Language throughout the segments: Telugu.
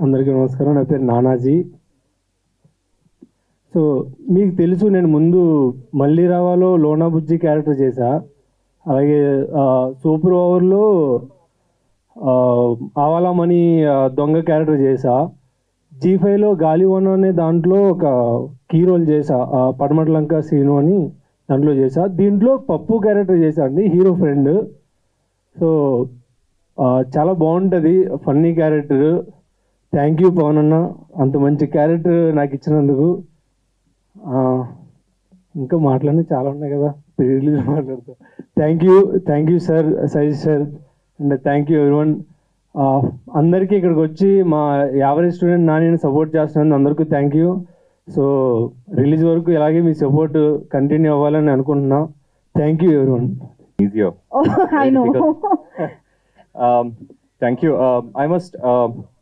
అందరికీ నమస్కారం. నా పేరు నానాజీ. సో మీకు తెలుసు, నేను ముందు మళ్ళీ రావాలో లోనా బుజ్జి క్యారెక్టర్ చేశా. అలాగే సూపర్ ఓవర్లో ఆవాలామణి దొంగ క్యారెక్టర్ చేశా. G5లో గాలివన్ అనే దాంట్లో ఒక కీ రోల్ చేశా, పడమట్లంక శ్రీను అని దాంట్లో చేశా. దీంట్లో పప్పు క్యారెక్టర్ చేశా అండి, హీరో ఫ్రెండ్. సో చాలా బాగుంటుంది, funny character. Thank you Pavan అన్న, అంత మంచి క్యారెక్టర్ నాకు ఇచ్చినందుకు. ఇంకా మాట్లాడి చాలా ఉన్నాయి కదా, రిలీజ్ మాట్లాడుతూ. Thank you sir, Sajeesh sir, and thank you everyone. అందరికీ ఇక్కడికి వచ్చి మా యావరేజ్ స్టూడెంట్ నాని సపోర్ట్ చేస్తున్నందుకు అందరికీ థ్యాంక్ యూ. సో రిలీజ్ వరకు ఇలాగే మీ సపోర్ట్ కంటిన్యూ అవ్వాలని అనుకుంటున్నా. Thank you everyone. Easier. Oh, I know. Thank you. I must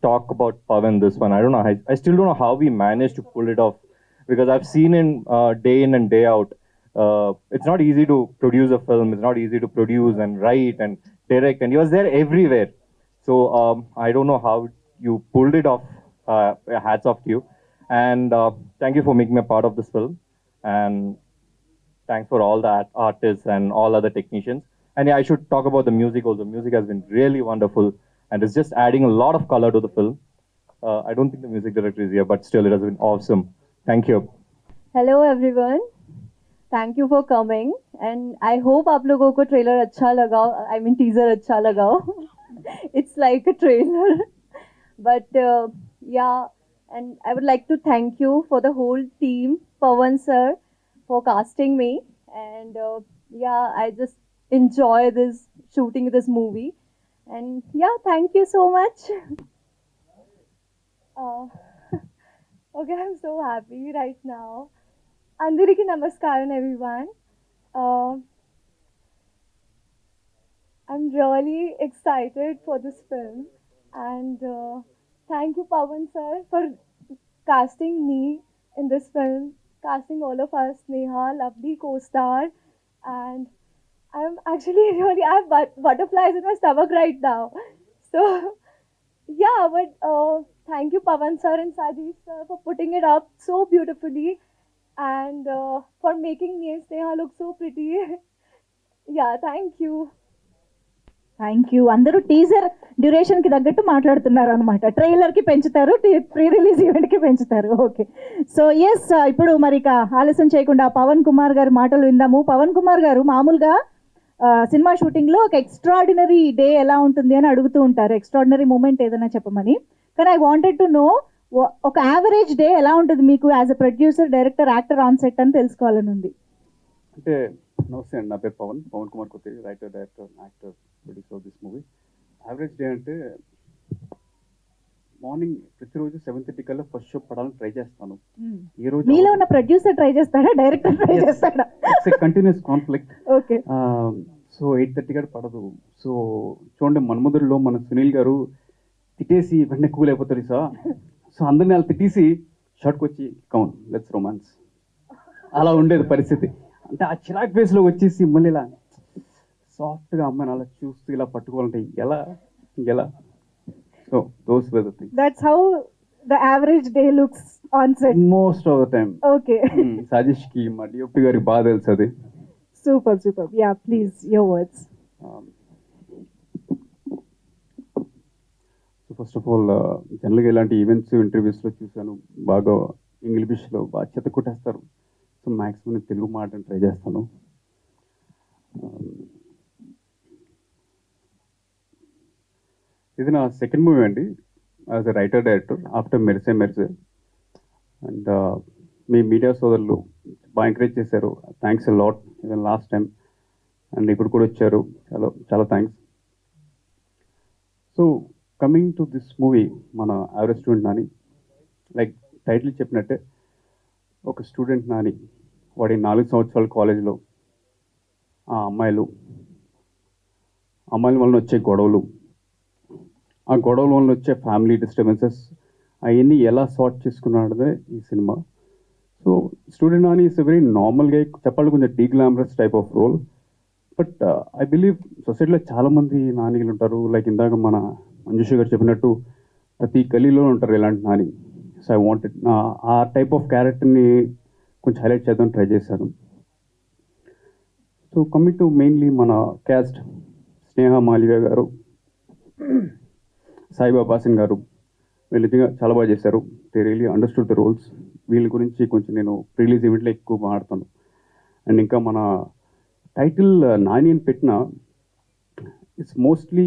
talk about Pavan this one. I don't know. I still don't know how we managed to pull it off, because I've seen day in and day out. It's not easy to produce a film. It's not easy to produce and write and direct. And he was there everywhere. So I don't know how you pulled it off. Hats off to you. And thank you for making me a part of this film. And thanks for all the artists and all other technicians. And yeah, I should talk about the music also. Music has been really wonderful and it's just adding a lot of color to the film. I don't think the music director is here, but still it has been awesome. Thank you. Hello everyone. Thank you for coming. And I hope आप लोगों को trailer अच्छा लगा. I mean teaser अच्छा लगा. It's like a trailer. But yeah, and I would like to thank you for the whole team, Pawan sir, for casting me. And yeah, I just enjoy this shooting this movie. And yeah, thank you so much. Okay, I'm so happy right now. Andariki namaskaram everyone. I'm really excited for this film, and thank you Pawan sir for casting me in this film, casting all of us, Neha, lovely co-star, and I'm actually really, I have butterflies in my stomach right now. So yeah, but thank you Pawan sir and Sajeev sir for putting it up so beautifully, and for making me and Neha look so pretty. Yeah, thank you. Thank you. అందరూ టీజర్ డ్యూరేషన్కి తగ్గట్టు మాట్లాడుతున్నారు అనమాట. ట్రైలర్కి పెంచుతారు, ప్రీ రిలీజ్ ఈవెంట్కి పెంచుతారు. ఓకే, సో ఎస్, ఇప్పుడు మరి ఇక ఆలస్యం చేయకుండా పవన్ కుమార్ గారి మాటలు విందాము. పవన్ కుమార్ గారు మామూలుగా సినిమా షూటింగ్లో ఒక ఎక్స్ట్రాడినరీ డే ఎలా ఉంటుంది అని అడుగుతూ ఉంటారు, ఎక్స్ట్రాడినరీ మూమెంట్ ఏదైనా చెప్పమని. కానీ ఐ వాంటెడ్ టు నో, ఒక యావరేజ్ డే ఎలా ఉంటుంది మీకు as a producer, director, actor on set అని తెలుసుకోవాలని ఉంది. అంటే నమస్తే అండి, నా పేరు పవన్ కుమార్ కొత్త, writer, director, actor, producer of this movie. Average day అంటే మార్నింగ్ ప్రతిరోజు 7:30 కల్లా ఫస్ట్ షో పడాలని ట్రై చేస్తాను. ఈ రోజు మీలో ఉన్న ప్రొడ్యూసర్ ట్రై చేస్తాడా, డైరెక్టర్ ట్రై చేస్తాడా? Continuous conflict. ఓకే, సో 8:30 కూడా పడదు. సో చూడండి, మన్మధుడిలో మన సునీల్ గారు తిట్టేసి వెంటనే కూల్ అయిపోతారు సార్. సో అందరిని అలా తిట్టేసి షార్ట్కి వచ్చి కౌన్ లెట్స్ రొమాన్స్, అలా ఉండేది పరిస్థితి. అంటే ఆ చిరాక్ ఫేస్లో వచ్చేసి మళ్ళీ ఇలా సాఫ్ట్గా అమ్మాయిని అలా చూస్తూ ఇలా పట్టుకోవాలంటే ఎలా. So those were the things. That's how the average day looks on set most of the time. Okay, సజీష్కి మా డిఓపి గారికి బాగా తెలుసు అది. Super. Yeah, please your words. So first of all, జనరల్గా ఇలాంటి ఈవెంట్స్, ఇంటర్వ్యూస్లో చూశాను, బాగా ఇంగ్లీష్లో బాగా చెత్త కొట్టేస్తారు. సో మ్యాక్సిమం నేను తెలుగు మాట్లాడి ట్రై చేస్తాను. ఇది నా సెకండ్ మూవీ అండి as a writer, director, after Merise. And మీ మీడియా సోదరులు బాగా ఎంకరేజ్ చేశారు, thanks a lot. Even last time and ఇప్పుడు కూడా వచ్చారు, చాలా thanks. So coming to this movie, మన average student Nani, like title చెప్పినట్టే ఒక స్టూడెంట్ నాని, వాడి 4 సంవత్సరాల కాలేజీలో ఆ అమ్మాయిల వలన వచ్చే గొడవలు, ఆ గొడవల వలన వచ్చే ఫ్యామిలీ డిస్టర్బెన్సెస్, అవన్నీ ఎలా సార్ట్ చేసుకున్నాడదే ఈ సినిమా. So student Nani is a very నార్మల్గా చెప్పాలి, కొంచెం deglamorous type of role. But I believe సొసైటీలో చాలామంది నానిలు ఉంటారు. లైక్ ఇందాక మన మంజుష గారు చెప్పినట్టు ప్రతి గలీలో ఉంటారు ఇలాంటి Nani. So I wanted a type of క్యారెక్టర్ని కొంచెం హైలైట్ చేద్దాం ట్రై చేశాను. సో కమింగ్ టు మెయిన్లీ మన క్యాస్ట్, స్నేహ మాలివా గారు, సాయిబాబా హాసన్ గారు, వీళ్ళు నిజంగా చాలా బాగా చేశారు. They really understood the roles. వీళ్ళ గురించి కొంచెం నేను రిలీజ్ ఈవెంట్లో ఎక్కువ మాట్లాడతాను. అండ్ ఇంకా మన టైటిల్ నాని అని పెట్టిన ఇట్స్ మోస్ట్లీ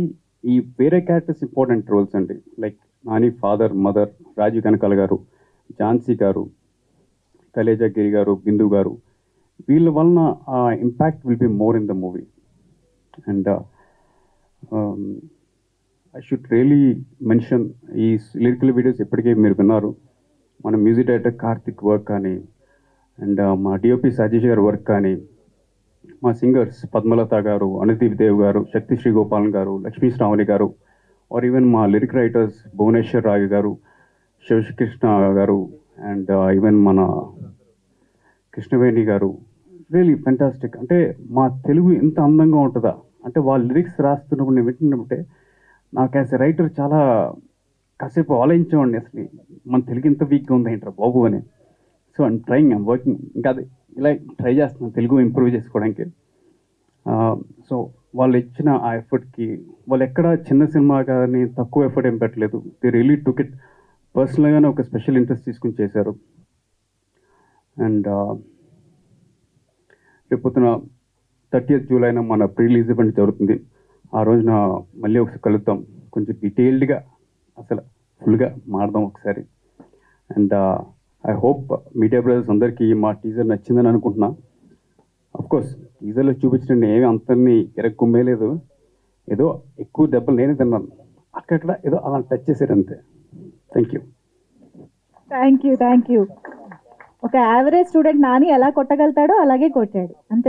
ఈ వేరే క్యారెక్టర్స్ ఇంపార్టెంట్ రోల్స్ అండి. Like Nani father, mother, Rajeev Kanakala గారు, ఝాన్సీ గారు, కలేజా గిరి గారు, బిందు గారు, వీళ్ళ వలన ఆ impact will be more in the movie. And I should really mention ఈ లిరికల్ వీడియోస్ ఎప్పటికీ మీరు విన్నారు. మన మ్యూజిక్ డైరెక్టర్ కార్తిక్ వర్క్ కానీ, అండ్ మా డిఓపి సజీష్ గారి వర్క్ కానీ, మా సింగర్స్ పద్మలత గారు, అనుదీప్ దేవ్ గారు, శక్తి శ్రీగోపాలన్ గారు, లక్ష్మీ శ్రావణి గారు, ఆర్ ఈవెన్ మా లిరిక్ రైటర్స్ భువనేశ్వర్ రావు గారు, శివకృష్ణ గారు, అండ్ ఈవెన్ మన కృష్ణవేణి గారు, రియలీ ఫెంటాస్టిక్. అంటే మా తెలుగు ఎంత అందంగా ఉంటుందా అంటే వాళ్ళ లిరిక్స్ రాస్తున్నప్పుడు నేను వింటున్నప్పుడే నాకు యాజ్ ఎ రైటర్ చాలా కాసేపు ఆలోచించేవాడిని, అసలు మన తెలుగు ఎంత వీక్గా ఉంది ఏంట్రా బాబు అని. So I'm trying, I'm working, ఇంకా అది ఇలా ట్రై చేస్తున్నాను తెలుగు ఇంప్రూవ్ చేసుకోవడానికి. సో వాళ్ళు ఇచ్చిన ఆ ఎఫర్ట్కి వాళ్ళు ఎక్కడ చిన్న సినిమా కానీ తక్కువ ఎఫర్ట్ ఏం పెట్టలేదు. దే రియలీ టుక్ ఇట్ పర్సనల్గానే ఒక స్పెషల్ ఇంట్రెస్ట్ తీసుకుని చేశారు. అండ్ రేపొద్దున 30th జూలైన మన ప్రీ రిలీజ్ ఈవెంట్ జరుగుతుంది. ఆ రోజున మళ్ళీ ఒకసారి కలుద్దాం, కొంచెం డీటెయిల్డ్గా అసలు ఫుల్గా మాడదాం ఒకసారి. And I hope media brothers అందరికీ మా టీజర్ నచ్చిందని అనుకుంటున్నా. అఫ్కోర్స్ టీజర్లో చూపించిన ఏమి అంతని ఎరక్కుమ్మేలేదు, ఏదో ఎక్కువ దెబ్బలు నేనే తిన్నాను, అక్కడ ఏదో అలా టచ్ చేశారు అంతే. Thank you. Thank you. ఒక యావరేజ్ స్టూడెంట్ నాని ఎలా కొట్టగలుగుతాడో అలాగే కొట్టాడు అంతే.